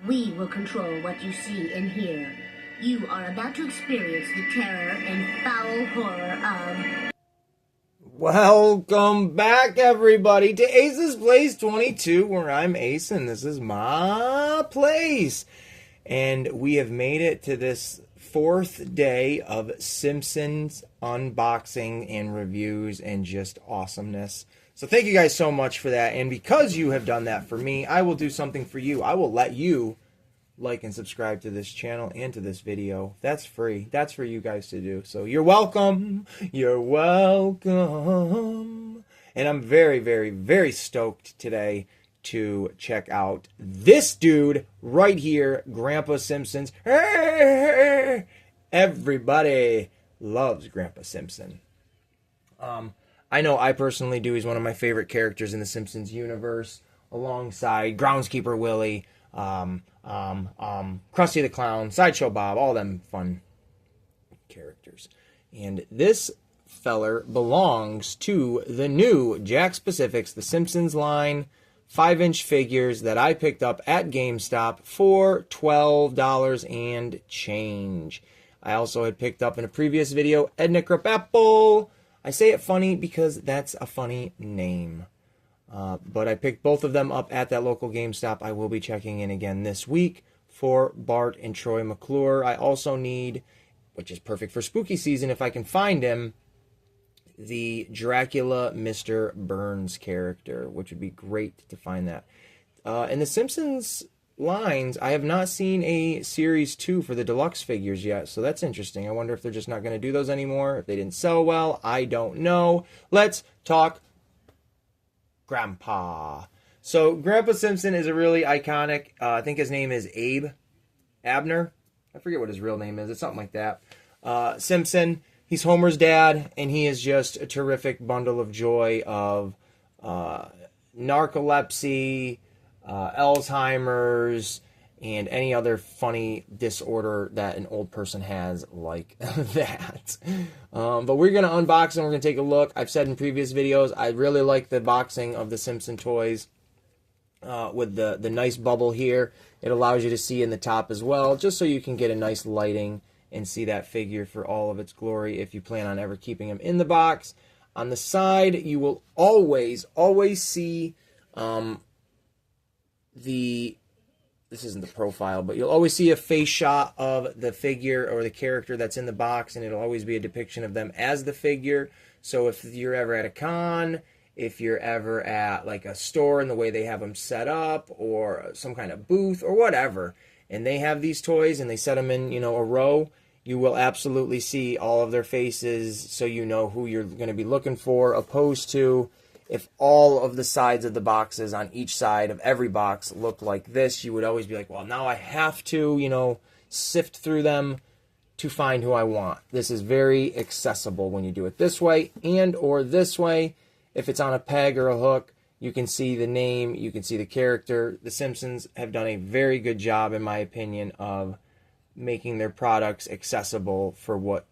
We will control what you see and hear. You are about to experience the terror and foul horror of... Welcome back, everybody, to Ace's Place 22, where I'm Ace, and this is my place. And we have made it to this fourth day of Simpsons unboxing and reviews and just awesomeness. So thank you guys so much for that. And because you have done that for me, I will do something for you. I will let you like and subscribe to this channel and to this video. That's free. That's for you guys to do. So you're welcome. You're welcome. And I'm very, very, very stoked today to check out this dude right here, Grandpa Simpson's. Everybody loves Grandpa Simpson. I know I personally do. He's one of my favorite characters in the Simpsons universe, alongside Groundskeeper Willie, Krusty the Clown, Sideshow Bob, all them fun characters. And this feller belongs to the new Jakks Pacifics, the Simpsons line, 5-inch figures that I picked up at GameStop for $12 and change. I also had picked up in a previous video Edna Krabappel. I say it funny because that's a funny name. But I picked both of them up at that local GameStop. I will be checking in again this week for Bart and Troy McClure. I also need, which is perfect for spooky season if I can find him, the Dracula Mr. Burns character, which would be great to find that. In the Simpsons lines, I have not seen a Series 2 for the deluxe figures yet, so that's interesting. I wonder if they're just not going to do those anymore, if they didn't sell well. I don't know. Let's talk Grandpa. So Grandpa Simpson is a really iconic, I think his name is Abe Abner. I forget what his real name is. It's something like that. Simpson. He's Homer's dad, and he is just a terrific bundle of joy of narcolepsy, Alzheimer's, and any other funny disorder that an old person has like that. But we're going to unbox and we're going to take a look. I've said in previous videos, I really like the boxing of the Simpson toys with the nice bubble here. It allows you to see in the top as well, just so you can get a nice lighting and see that figure for all of its glory if you plan on ever keeping him in the box. On the side, you will always see this isn't the profile, but you'll always see a face shot of the figure or the character that's in the box, and it'll always be a depiction of them as the figure. So if you're ever at a con, if you're ever at like a store and the way they have them set up, or some kind of booth or whatever, and they have these toys and they set them in, a row, you will absolutely see all of their faces, so you know who you're going to be looking for, opposed to if all of the sides of the boxes on each side of every box look like this, you would always be like, well, now I have to, sift through them to find who I want. This is very accessible when you do it this way and or this way. If it's on a peg or a hook, you can see the name, you can see the character. The Simpsons have done a very good job, in my opinion, of making their products accessible for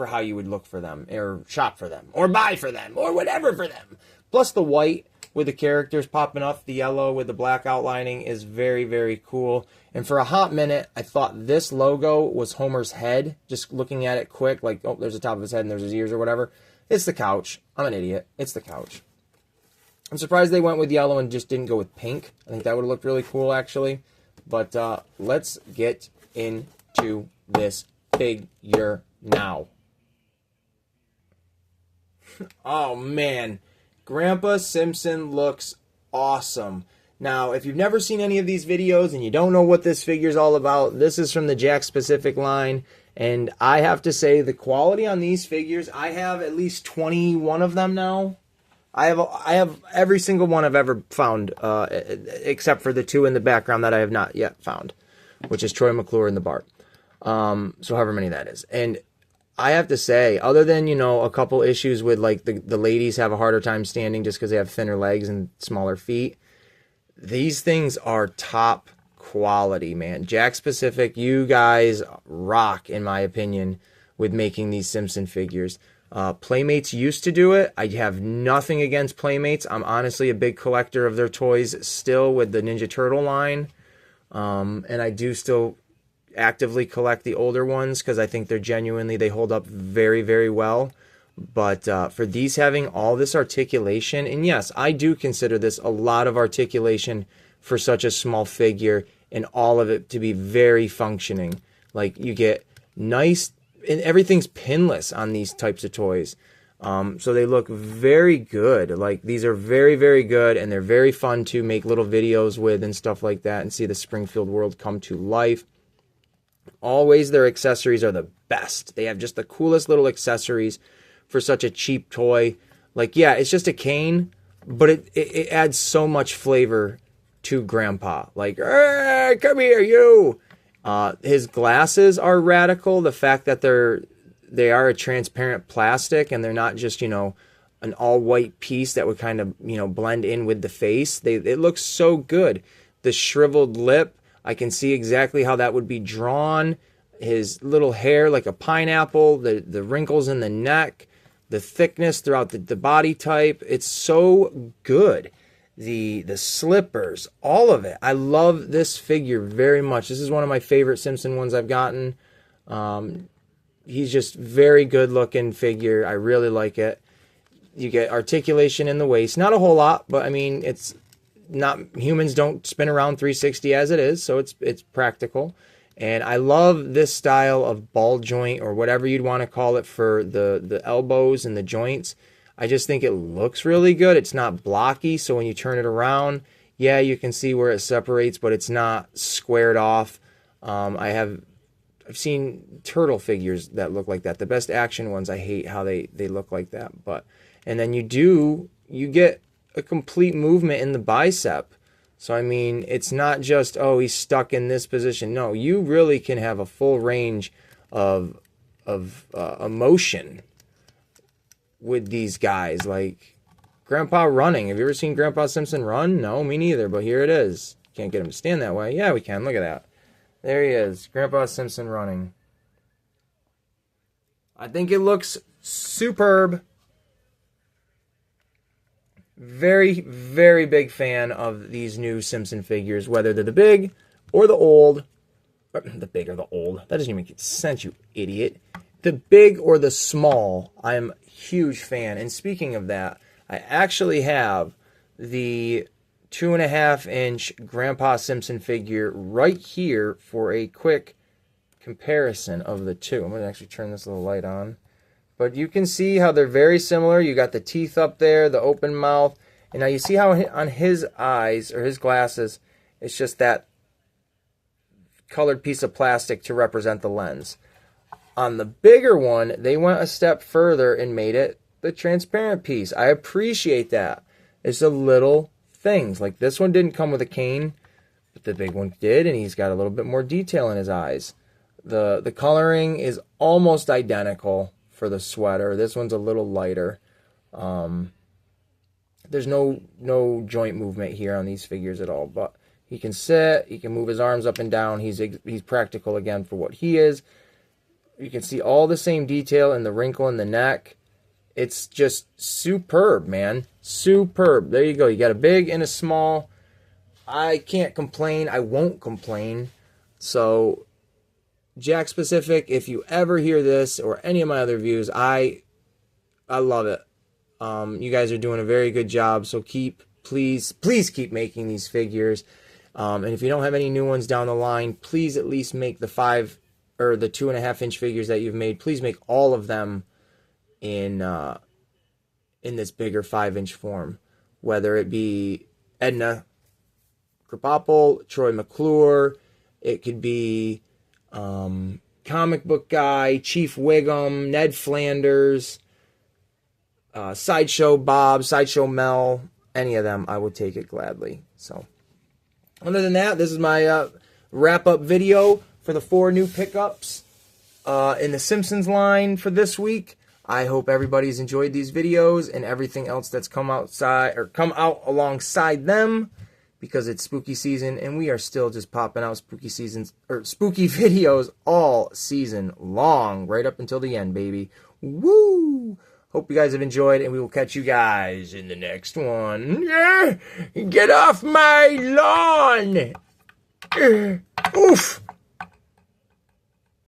how you would look for them, or shop for them, or buy for them, or whatever for them. Plus the white with the characters popping up, the yellow with the black outlining is very, very cool. And for a hot minute, I thought this logo was Homer's head, just looking at it quick, like, oh, there's the top of his head and there's his ears or whatever. It's the couch. I'm an idiot. It's the couch. I'm surprised they went with yellow and just didn't go with pink. I think that would have looked really cool, actually. But let's get into this figure now. Oh man, Grandpa Simpson looks awesome. Now, if you've never seen any of these videos and you don't know what this figure is all about, this is from the Jakks Pacific line, and I have to say the quality on these figures, I have at least 21 of them now. I have every single one I've ever found, except for the two in the background that I have not yet found, which is Troy McClure and the Bart. So however many that is. And I have to say, other than, a couple issues with, like, the ladies have a harder time standing just because they have thinner legs and smaller feet, these things are top quality, man. Jakks Pacific, you guys rock, in my opinion, with making these Simpson figures. Playmates used to do it. I have nothing against Playmates. I'm honestly a big collector of their toys still with the Ninja Turtle line. And I do still actively collect the older ones because I think they hold up very, very well. But for these having all this articulation, and yes, I do consider this a lot of articulation for such a small figure, and all of it to be very functioning. Like, you get nice, and everything's pinless on these types of toys. So they look very good. Like, these are very, very good, and they're very fun to make little videos with and stuff like that, and see the Springfield world come to life. Always their accessories are the best. They have just the coolest little accessories for such a cheap toy. Like, yeah, it's just a cane, but it adds so much flavor to Grandpa. Like, hey, come here, you. His glasses are radical. The fact that they are a transparent plastic and they're not just, an all white piece that would kind of, blend in with the face. It looks so good. The shriveled lip, I can see exactly how that would be drawn. His little hair like a pineapple, the wrinkles in the neck, the thickness throughout the body type. It's so good. The slippers, all of it. I love this figure very much. This is one of my favorite Simpson ones I've gotten. He's just very good looking figure. I really like it. You get articulation in the waist. Not a whole lot, but I mean, it's not, humans don't spin around 360 as it is, so it's practical. And I love this style of ball joint, or whatever you'd want to call it, for the elbows and the joints. I just think it looks really good. It's not blocky, so when you turn it around, yeah, you can see where it separates, but it's not squared off. I've seen turtle figures that look like that. The best action ones, I hate how they look like that. And then you get a complete movement in the bicep. So, I mean, it's not just, oh, he's stuck in this position. No, you really can have a full range of emotion with these guys. Like, Grandpa running. Have you ever seen Grandpa Simpson run? No, me neither, but here it is. Can't get him to stand that way. Yeah, we can. Look at that. There he is. Grandpa Simpson running. I think it looks superb. Very, very big fan of these new Simpson figures, whether they're the big or the old. The big or the old. That doesn't even make sense, you idiot. The big or the small, I'm a huge fan. And speaking of that, I actually have the 2.5-inch Grandpa Simpson figure right here for a quick comparison of the two. I'm going to actually turn this little light on. But you can see how they're very similar. You got the teeth up there, the open mouth. And now you see how on his eyes, or his glasses, it's just that colored piece of plastic to represent the lens. On the bigger one, they went a step further and made it the transparent piece. I appreciate that. It's the little things. Like, this one didn't come with a cane, but the big one did, and he's got a little bit more detail in his eyes. The coloring is almost identical for the sweater. This one's a little lighter. There's no joint movement here on these figures at all, but he can sit, he can move his arms up and down. He's practical again for what he is. You can see all the same detail in the wrinkle in the neck. It's just superb, man. Superb. There you go. You got a big and a small. I can't complain. I won't complain. So, Jack Specific, if you ever hear this or any of my other reviews, I love it. You guys are doing a very good job. So please keep making these figures. And if you don't have any new ones down the line, please at least make the 2.5-inch figures that you've made. Please make all of them in this bigger 5-inch form, whether it be Edna Krabappel, Troy McClure, it could be Comic Book Guy, Chief Wiggum, Ned Flanders, Sideshow Bob, Sideshow Mel, any of them, I would take it gladly. So, other than that, this is my wrap-up video for the 4 new pickups in the Simpsons line for this week. I hope everybody's enjoyed these videos and everything else that's come out alongside them, because it's spooky season and we are still just popping out spooky videos all season long, right up until the end, baby. Woo! Hope you guys have enjoyed, and we will catch you guys in the next one. Get off my lawn! Oof.